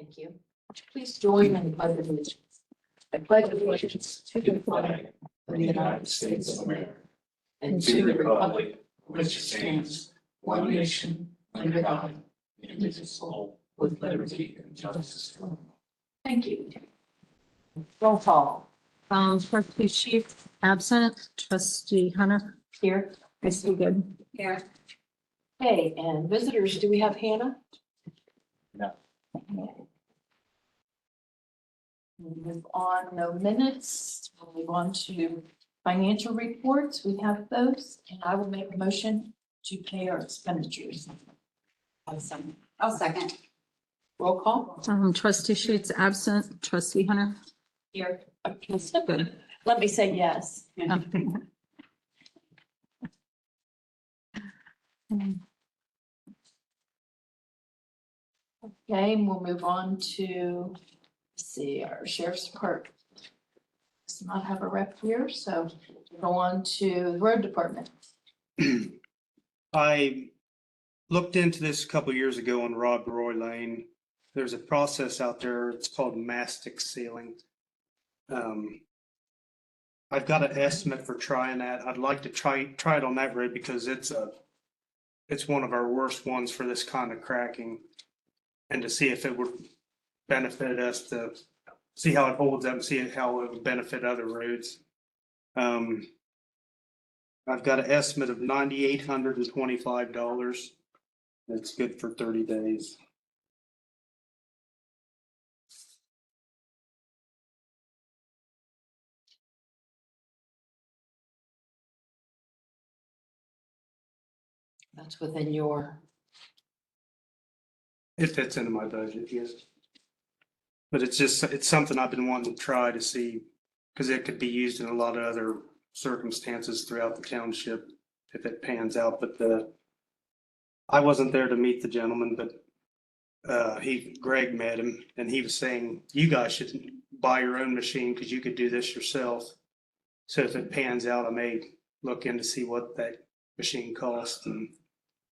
Thank you. Would you please join in the pledge of allegiance? I pledge allegiance to the flag of the United States of America and to the republic which stands one nation under God, indivisible, with liberty and justice for all. Thank you. Roll call. Trustee Chief absent, trustee Hunter. Here. Trustee Good. Here. Okay, and visitors, do we have Hannah? No. We'll move on, no minutes. We'll move on to financial reports. We have those, and I will make a motion to pay our expenditures. I'll second. Roll call. Trustee Sheets absent, trustee Hunter. Here. Okay, so good. Let me say yes. Okay, and we'll move on to, let's see, our sheriff's department. Does not have a rep here, so we'll go on to the road department. I looked into this a couple years ago on Rob Roy Lane. There's a process out there. It's called mastic sealing. I've got an estimate for trying that. I'd like to try it on that road because it's one of our worst ones for this kind of cracking, and to see if it would benefit us, to see how it holds up and see how it would benefit other roads. I've got an estimate of $9,825. It's good for 30 days. That's within your, It fits into my budget, yes. But it's something I've been wanting to try to see, because it could be used in a lot of other circumstances throughout the township if it pans out. But I wasn't there to meet the gentleman, but Greg met him, and he was saying, you guys should buy your own machine because you could do this yourself. So if it pans out, I may look in to see what that machine costs, and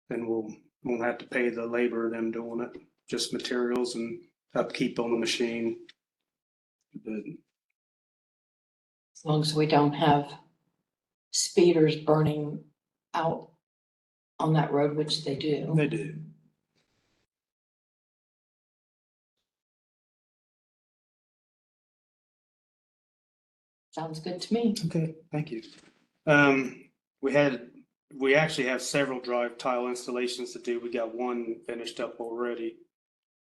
then won't have to pay the labor of them doing it, just materials and upkeep on the machine. But as long as we don't have speeders burning out on that road, which they do. they do. Sounds good to me. Okay, thank you. We actually have several drive tile installations to do. We got one finished up already,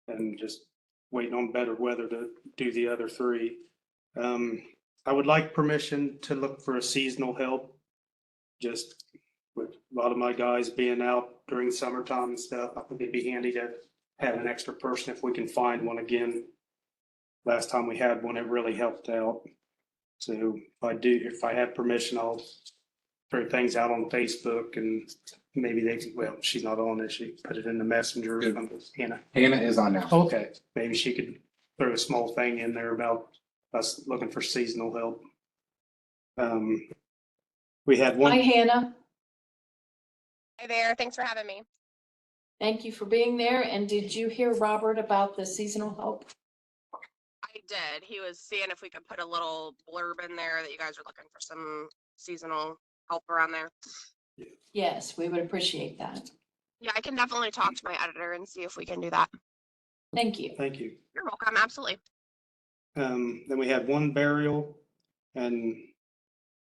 and just waiting on better weather to do the other three. I would like permission to look for a seasonal help, just with a lot of my guys being out during summertime and stuff. I think it'd be handy to have an extra person if we can find one again. Last time we had one, it really helped out. So if I have permission, I'll throw things out on Facebook, and maybe she's not on it. She put it in the messenger. Good. Hannah. Hannah is on now. Okay, maybe she could throw a small thing in there about us looking for seasonal help. We had Hi, one, Hannah. Hi there. Thanks for having me. Thank you for being there. And did you hear Robert about the seasonal help? I did. He was seeing if we could put a little blurb in there that you guys are looking for some seasonal help around there. Yes, we would appreciate that. Yeah, I can definitely talk to my editor and see if we can do that. Thank you. thank you. You're welcome. Absolutely. Then we had one burial, and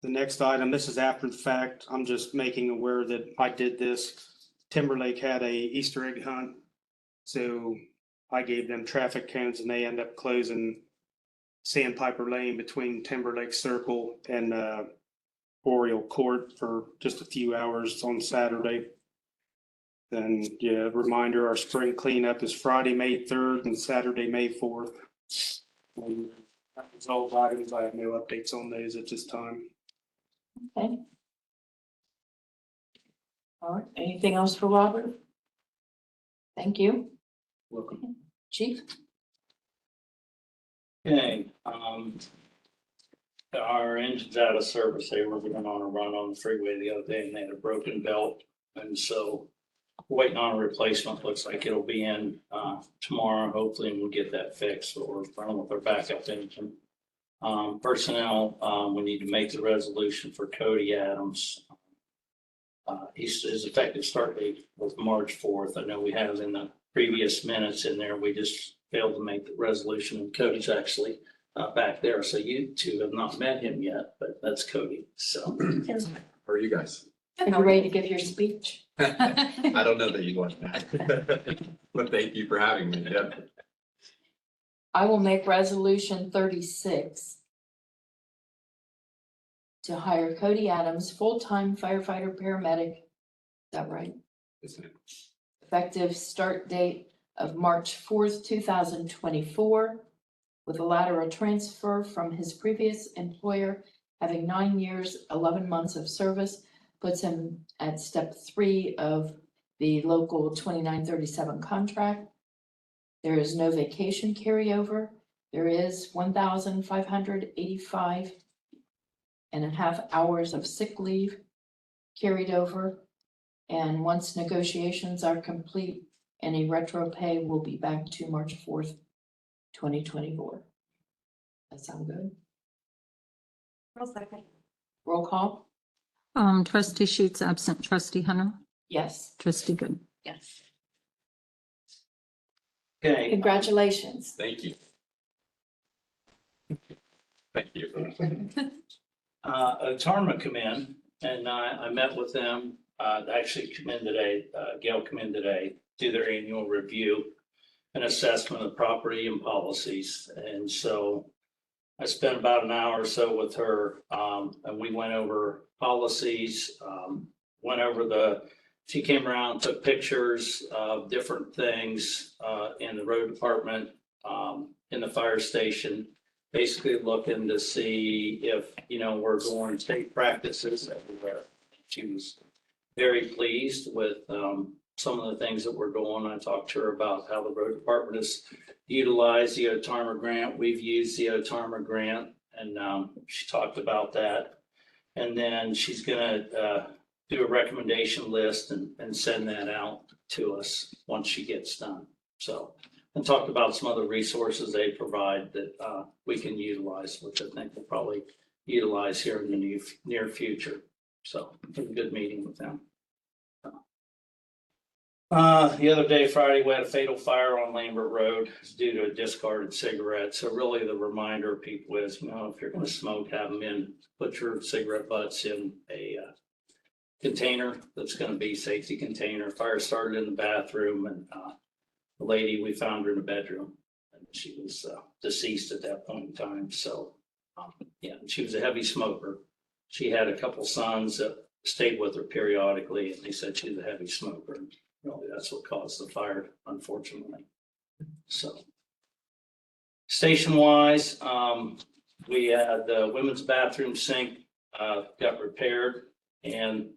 the next item, this is after the fact. I'm just making aware that I did this. Timberlake had a Easter egg hunt, so I gave them traffic cones, and they end up closing Sandpiper Lane between Timberlake Circle and Oriole Court for just a few hours on Saturday. Then, yeah, reminder, our spring cleanup is Friday, May 3rd and Saturday, May 4th. And that was all items. I have no updates on those at this time. Okay. All right. Anything else for Robert? Thank you. Welcome. Chief? Okay, our engine's out of service. They were going on a run on the freeway the other day and they had a broken belt. And so waiting on a replacement. Looks like it'll be in tomorrow, hopefully, and we'll get that fixed. But we're running with our backup engine. Personnel, we need to make the resolution for Cody Adams. His effective start date was March 4th. I know we have in the previous minutes in there, we just failed to make the resolution, and Cody's actually back there. So you two have not met him yet, but that's Cody. So How are you guys? Are you ready to give your speech? I don't know that you want that. But thank you for having me. Yeah. I will make resolution 36 to hire Cody Adams, full-time firefighter paramedic. Is that right? Isn't it? Effective start date of March 4th, 2024, with a lateral transfer from his previous employer, having 9 years, 11 months of service, puts him at step 3 of the local 2937 contract. There is no vacation carryover. There is 1,585.5 hours of sick leave carried over. And once negotiations are complete, any retro pay will be back to March 4th, 2024. That sound good? Roll call? Trustee Sheets absent, trustee Hunter, Yes. trustee Good. Yes. okay. Congratulations. Thank you. Thank you. Otarma come in and I met with them, actually come in today, Gail come in today, do their annual review and assessment of property and policies. And so I spent about an hour or so with her, and we went over policies, she came around, took pictures of different things in the road department, in the fire station, basically looking to see if, we're going state practices everywhere. She was very pleased with some of the things that we're doing. I talked to her about how the road department has utilized the OTARMA grant. We've used the OTARMA grant, and she talked about that. And then she's gonna do a recommendation list and send that out to us once she gets done. So, and talked about some other resources they provide that we can utilize, which I think we'll probably utilize here in the near future. So, it was a good meeting with them. The other day, Friday, we had a fatal fire on Lambert Road. It's due to a discarded cigarette. So really the reminder of people is, if you're gonna smoke, have them in, put your cigarette butts in a container that's gonna be safety container. Fire started in the bathroom, and the lady, we found her in the bedroom, and she was deceased at that point in time. So yeah, she was a heavy smoker. She had a couple sons that stayed with her periodically, and they said she was a heavy smoker. Really, that's what caused the fire, unfortunately. So, station wise, we had the women's bathroom sink got repaired, and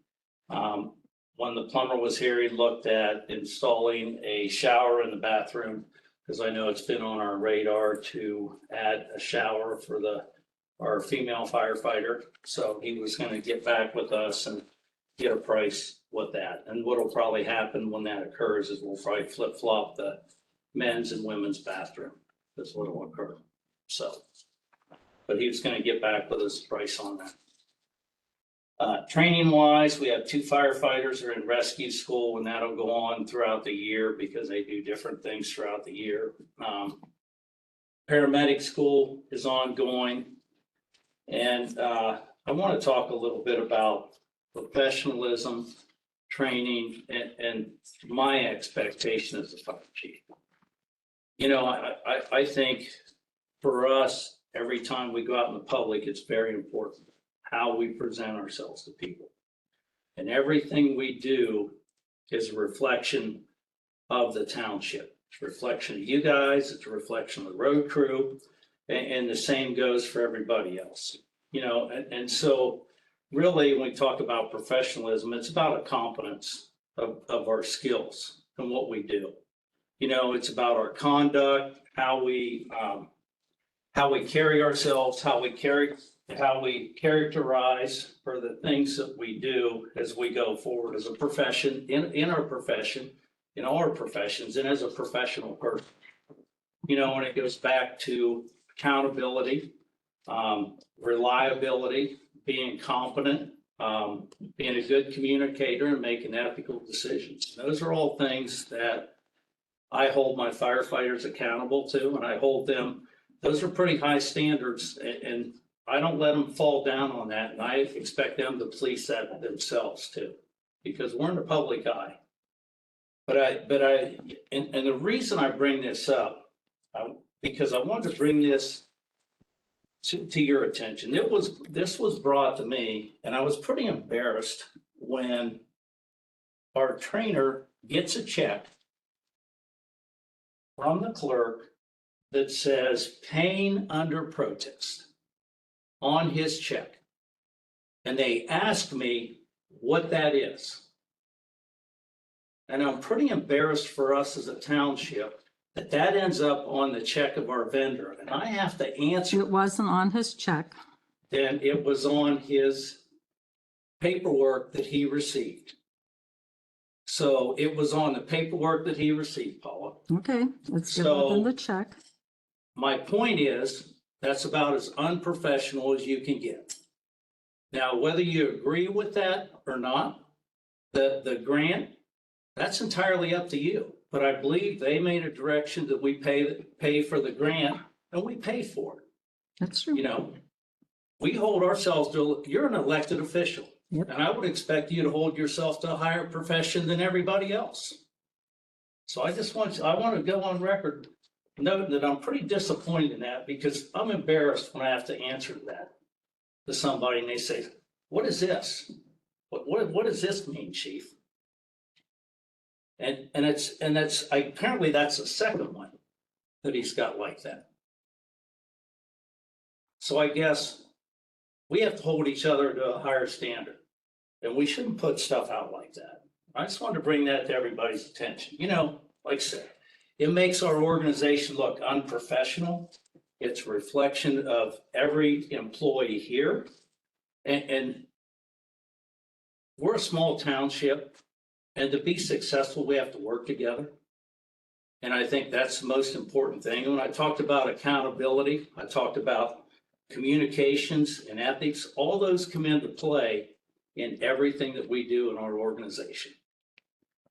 when the plumber was here, he looked at installing a shower in the bathroom, because I know it's been on our radar to add a shower for our female firefighter. So he was going to get back with us and get a price with that. And what'll probably happen when that occurs is we'll probably flip flop the men's and women's bathroom. That's what will occur. So, but he was going to get back with us price on that. Training wise, we have 2 firefighters are in rescue school, and that'll go on throughout the year because they do different things throughout the year. Paramedic school is ongoing. And I want to talk a little bit about professionalism, training, and my expectation as a fire chief. I think for us, every time we go out in the public, it's very important how we present ourselves to people. And everything we do is a reflection of the township. It's a reflection of you guys, it's a reflection of the road crew, and the same goes for everybody else. And so really, when we talk about professionalism, it's about a competence of our skills and what we do. It's about our conduct, how we how we carry ourselves, how we characterize for the things that we do as we go forward as a profession, in our profession, in all our professions, and as a professional person. You know, when it goes back to accountability, reliability, being competent, being a good communicator and making ethical decisions. Those are all things that I hold my firefighters accountable to, and I hold them, those are pretty high standards, and I don't let them fall down on that, and I expect them to police that themselves too, because we're in the public eye. And the reason I bring this up, because I wanted to bring this to your attention. This was brought to me, and I was pretty embarrassed when our trainer gets a check from the clerk that says pain under protest on his check. And they asked me what that is. And I'm pretty embarrassed for us as a township that ends up on the check of our vendor. And I have to answer. It wasn't on his check. Then it was on his paperwork that he received. So it was on the paperwork that he received, Paula. Okay, let's give So- him the check. My point is, that's about as unprofessional as you can get. Now, whether you agree with that or not, the grant, that's entirely up to you. But I believe they made a direction that we pay for the grant, and we pay for it. That's true. You know, we hold ourselves to, you're an elected official. Yep. And I would expect you to hold yourself to a higher profession than everybody else. So I want to go on record, noting that I'm pretty disappointed in that, because I'm embarrassed when I have to answer that to somebody and they say, what is this? What does this mean, chief? And apparently that's the second one that he's got like that. So I guess we have to hold each other to a higher standard, and we shouldn't put stuff out like that. I just wanted to bring that to everybody's attention. You know, like I said, it makes our organization look unprofessional. It's a reflection of every employee here. And we're a small township, and to be successful, we have to work together. And I think that's the most important thing. And when I talked about accountability, I talked about communications and ethics, all those come into play in everything that we do in our organization.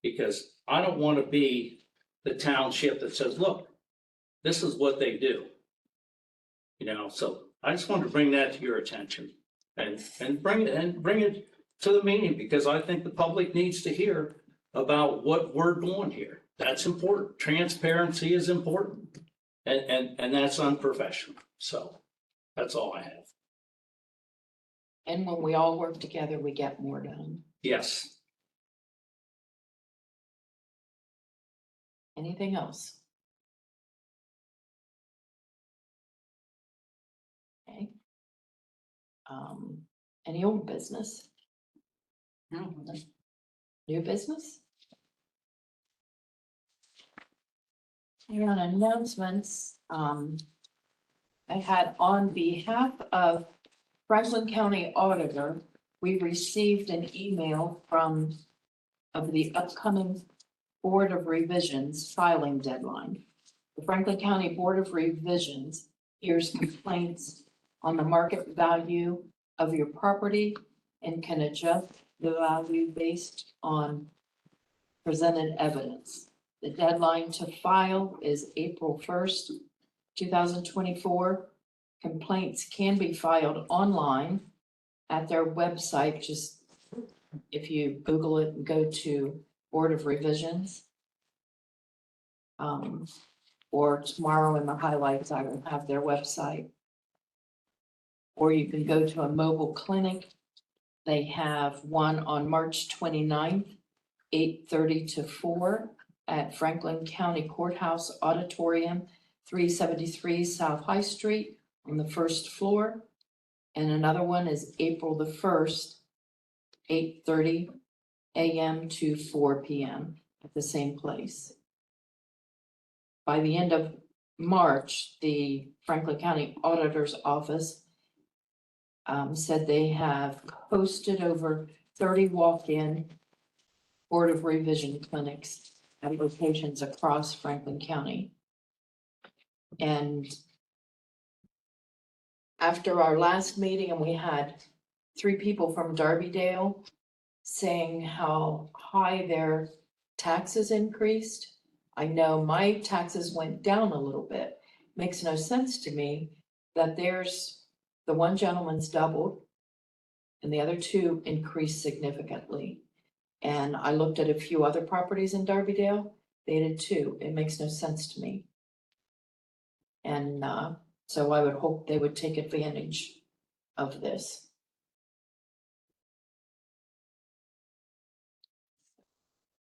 Because I don't want to be the township that says, look, this is what they do. You know, so I just wanted to bring that to your attention and bring it to the meeting, because I think the public needs to hear about what we're doing here. That's important. Transparency is important, and that's unprofessional. So that's all I have. And when we all work together, we get more done. Yes. Anything else? Okay. Any old business? New business? And on announcements, I had, on behalf of Franklin County Auditor, we received an email of the upcoming Board of Revisions filing deadline. The Franklin County Board of Revisions hears complaints on the market value of your property and can adjust the value based on presented evidence. The deadline to file is April 1st, 2024. Complaints can be filed online at their website. Just if you Google it and go to Board of Revisions. Or tomorrow in the highlights, I will have their website. Or you can go to a mobile clinic. They have one on March 29th, 8:30 to 4 at Franklin County Courthouse Auditorium, 373 South High Street on the first floor. And another one is April the 1st, 8:30 a.m. to 4 p.m. at the same place. By the end of March, the Franklin County Auditor's Office said they have hosted over 30 walk-in Board of Revision clinics at locations across Franklin County. And after our last meeting, and we had 3 people from Darbydale saying how high their taxes increased. I know my taxes went down a little bit. Makes no sense to me that the one gentleman's doubled and the other 2 increased significantly. And I looked at a few other properties in Darbydale, they did too. It makes no sense to me. And so I would hope they would take advantage of this.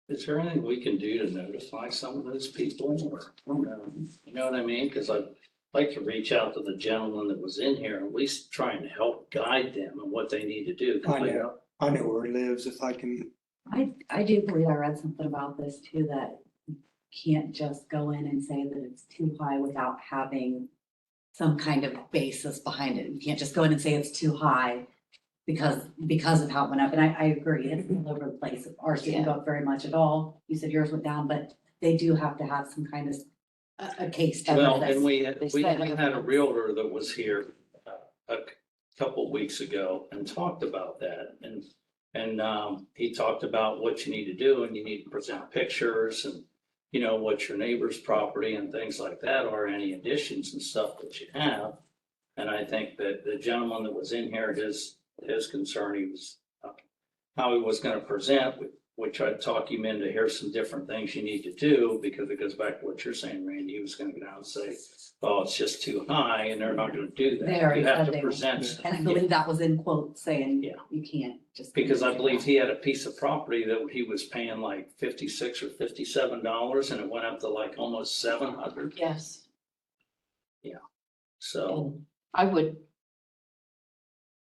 Is there anything we can do to notify some of those people or, you know what I mean? Cause I'd like to reach out to the gentleman that was in here, at least trying to help guide them on what they need to do. 'Cause I know where he lives if I can. I do believe I read something about this too, that you can't just go in and say that it's too high without having some kind of basis behind it. You can't just go in and say it's too high because of how it went up. And I agree, it's all over the place. Ours didn't go up very much at all. You said yours went down, but they do have to have some kind of a case. to Well, this. and we They said had a realtor that was here a couple weeks ago and talked about that. And he talked about what you need to do, and you need to present pictures and, you know, what your neighbor's property and things like that are, any additions and stuff that you have. And I think that the gentleman that was in here, his concern, he was how he was gonna present, which I'd talk him into, here's some different things you need to do, because it goes back to what you're saying, Randy. He was gonna go down and say, oh, it's just too high, and they're not gonna do They that. already You have said to they present. And I stuff. believe that was in quotes saying, Yeah. you can't just. Because I believe he had a piece of property that he was paying like $56 or $57, and it went up to like almost 700. Yes. So, And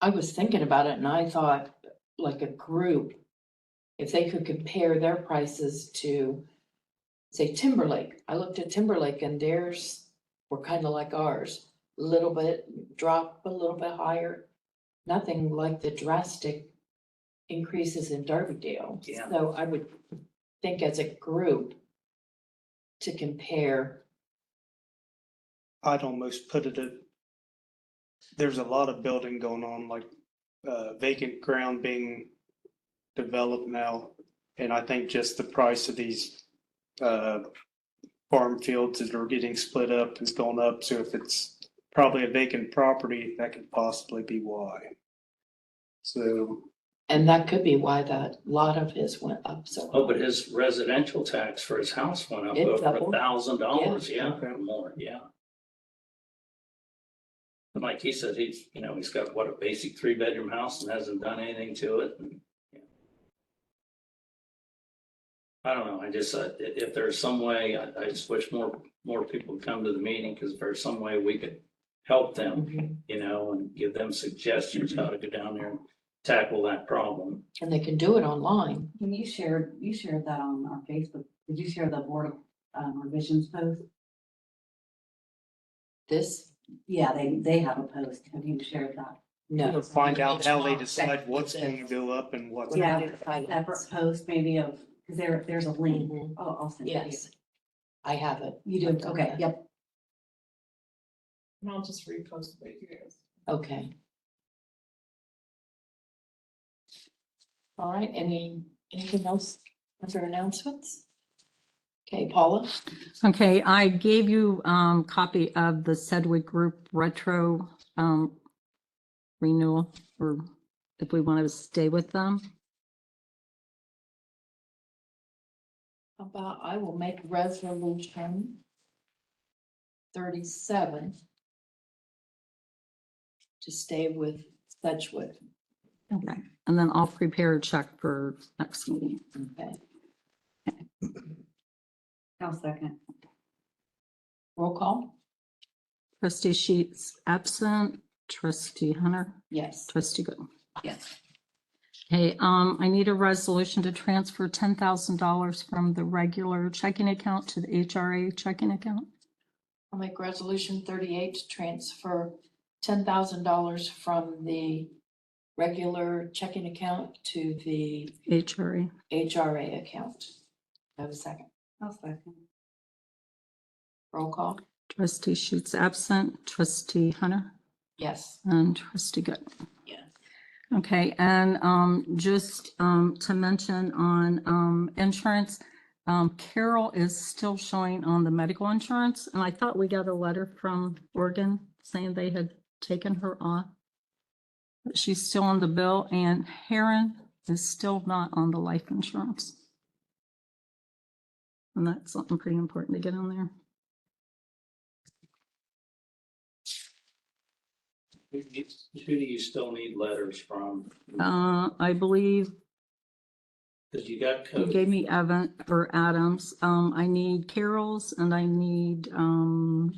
I was thinking about it and I thought like a group, if they could compare their prices to, say, Timberlake. I looked at Timberlake and theirs were kind of like ours, a little bit, drop a little bit higher. Nothing like the drastic increases in Darbydale. Yeah. So I would think as a group to compare. I'd almost put it at, there's a lot of building going on, like vacant ground being developed now. And I think just the price of these farm fields that are getting split up is going up. So if it's probably a vacant property, that could possibly be why. So, And that could be why that lot of his went up so. oh, but his residential tax for his house went up It over doubled. $1,000, yeah, Okay. or more, yeah. And like he said, he's got what, a basic 3-bedroom house and hasn't done anything to it. And, yeah. I don't know, I just, if there's some way, I just wish more people would come to the meeting, because if there's some way we could help them, Mhm. and give them suggestions how to go down there and tackle that problem. And they can do it online. When you shared that on our Facebook, did you share the Board of Revisions post? This, Yeah, they have a post. Have you shared that? no. to find out how they decide what's going to go up and what's. Yeah, Notified. separate post maybe of, because there's a link. Mhm. Oh, I'll send it to you. Yes, I have it. You do, okay, yep. And I'll just repost it here. Okay. All right, anything else under announcements? Okay, Paula? Okay, I gave you copy of the Sedgwick Group retro renewal, or if we want to stay with them. How about I will make resolution 37 to stay with Sedgwick. Okay, and then I'll prepare a check for next meeting. Okay, I'll second. roll call? Trustee Sheets absent, trustee Hunter, Yes. trustee Good. Yes. Okay, I need a resolution to transfer $10,000 from the regular checking account to the HRA checking account. I'll make resolution 38 to transfer $10,000 from the regular checking account to the HRA. HRA account. I have a second. I'll second. Roll call. Trustee Sheets absent, trustee Hunter, Yes. and trustee Good. Yeah. Okay, and just to mention on insurance, Carol is still showing on the medical insurance, and I thought we got a letter from Oregon saying they had taken her off. But she's still on the bill, and Heron is still not on the life insurance. And that's something pretty important to get on there. Who do you still need letters from? I believe Because you got you code. gave me Evan or Adams. I need Carol's and I need, and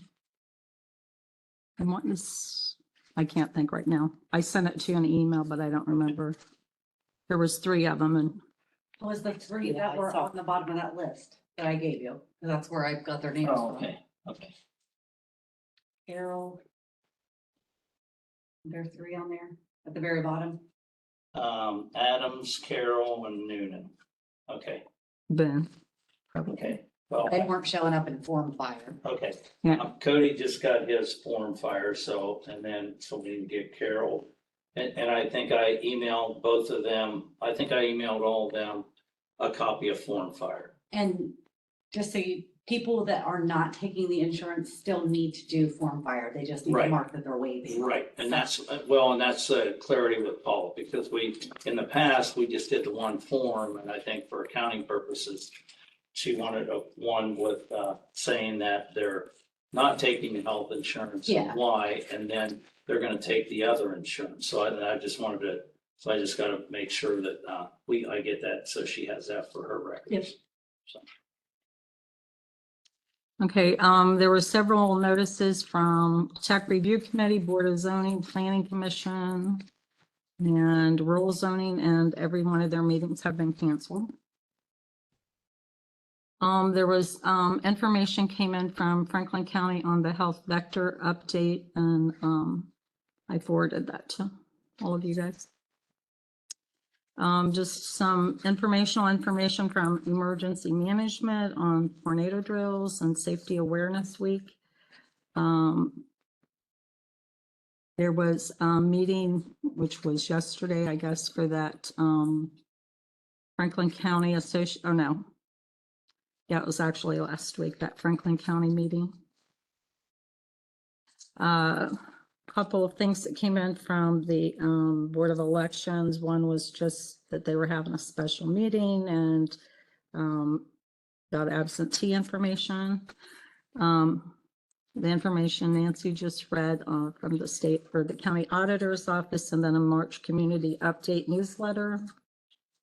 what is, I can't think right now. I sent it to you in an email, but I don't remember. There was 3 of them and What was the 3 Yeah, that I were saw. on the bottom of that list that I gave you? That's where I got their names Oh, from. okay, okay. Carol. There are 3 on there at the very bottom. Adams, Carroll, and Noonan. Okay, Ben. Probably. okay. Well, They weren't showing up in form fire. okay. Yeah. Cody just got his form fire, so, and then, so we need to get Carol. And I think I emailed both of them, I think I emailed all of them a copy of form fire. And just so you, people that are not taking the insurance still need to do form fire. They just need to Right. mark that they're waiving. Right, and that's, well, and that's clarity with Paul, because we, in the past, we just did the one form, and I think for accounting purposes, she wanted one with, saying that they're not taking health insurance and Yeah. why, and then they're gonna take the other insurance. So I just wanted to, so I just gotta make sure that, I get that, so she has that for her records. Yep. So. Okay, there were several notices from Tech Review Committee, Board of Zoning, Planning Commission, and Rural Zoning, and every one of their meetings have been canceled. There was, information came in from Franklin County on the health vector update, and, I forwarded that to all of you guys. Just some information from Emergency Management on tornado drills and Safety Awareness Week. There was a meeting, which was yesterday, I guess, for that Franklin County oh no. Yeah, it was actually last week, that Franklin County meeting. Couple of things that came in from the Board of Elections. One was just that they were having a special meeting and got absentee information. The information Nancy just read from the state or the county auditor's office, and then a March community update newsletter.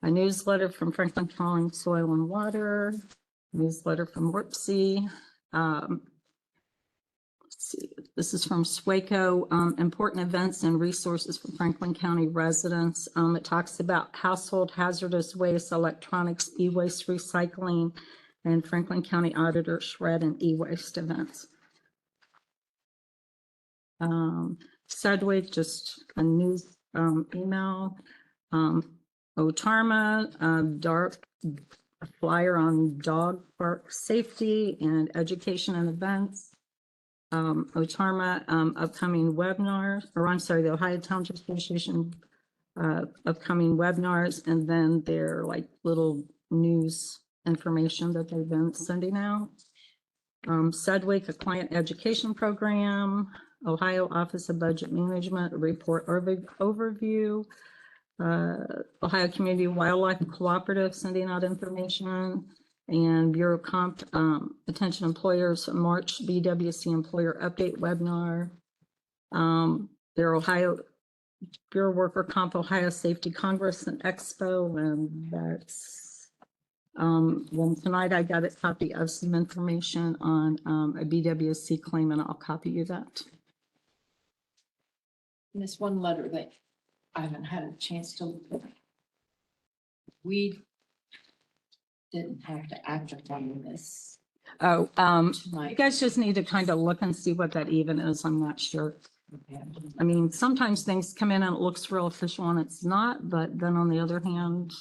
A newsletter from Franklin County Soil and Water, newsletter from Whoopsie. Let's see, this is from SWACO, important events and resources for Franklin County residents. It talks about household hazardous waste, electronics, e-waste recycling, and Franklin County Auditor shred and e-waste events. Sedgwick, just a news email. Otarma, dark flyer on dog park safety and education and events. Otarma, upcoming webinars, or I'm sorry, the Ohio Township Association, upcoming webinars, and then their like little news information that they've been sending out. Sedgwick, a client education program. Ohio Office of Budget Management, a report overview. Ohio Community Wildlife Cooperative sending out information. And Bureau Comp, Attention Employers, March BWC Employer Update Webinar. Their Ohio Bureau Worker Comp Ohio Safety Congress and Expo, and that's, well, tonight I got a copy of some information on a BWC claim, and I'll copy you that. And this one letter that I haven't had a chance to look at. We didn't have to act upon this Oh, you Like, guys just need to kind of look and see what that even is. I'm not sure. I mean, sometimes things come in and it looks real official and it's not, but then on the other hand,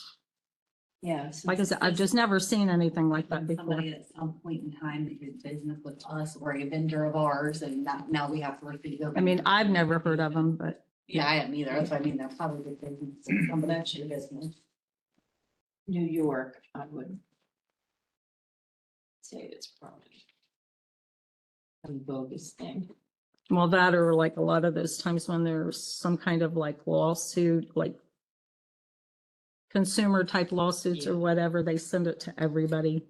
yeah. like I said, I've just never seen anything like that before. Somebody at some point in time that did business with us or a vendor of ours and now we have to repeat. I mean, I've never heard of them, but Yeah, I haven't either. That's what I mean. They're probably good business. Somebody should business. New York, I would say it's probably a bogus thing. well, that or like a lot of those times when there's some kind of like lawsuit, like consumer type lawsuits or Yeah. whatever, they send it to everybody.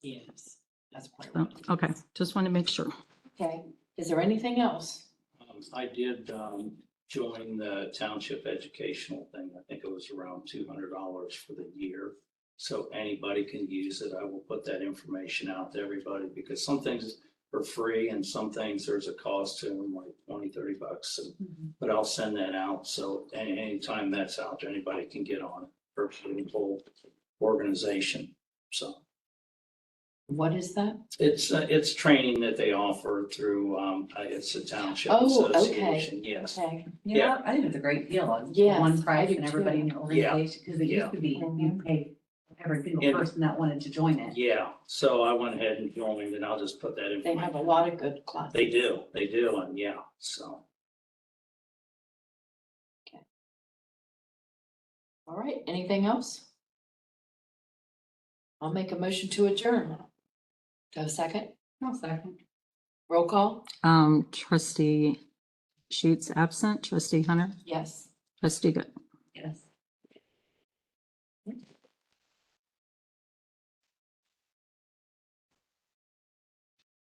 Yes, that's probably. So, okay, just want to make sure. Okay, is there anything else? I did, join the township educational thing. I think it was around $200 for the year. So anybody can use it. I will put that information out to everybody because some things are free and some things there's a cost to them, like 20, 30 bucks. But I'll send that out. So anytime that's out there, anybody can get on it for the whole organization. So What is that? it's training that they offer through, it's a township Oh, okay. association. Yes. Okay. Yeah, I think it's a great deal on Yes, one I price do and everybody in too. your organization, because it Yeah. used to be you pay every single And- person that wanted to join it. Yeah. So I went ahead and joined and I'll just put that in. They have a lot of good classes. They do. And yeah, so. All right, anything else? I'll make a motion to adjourn. Do I have a second? No second. Roll call? Trustee Sheets absent, trustee Hunter, Yes. trustee Good.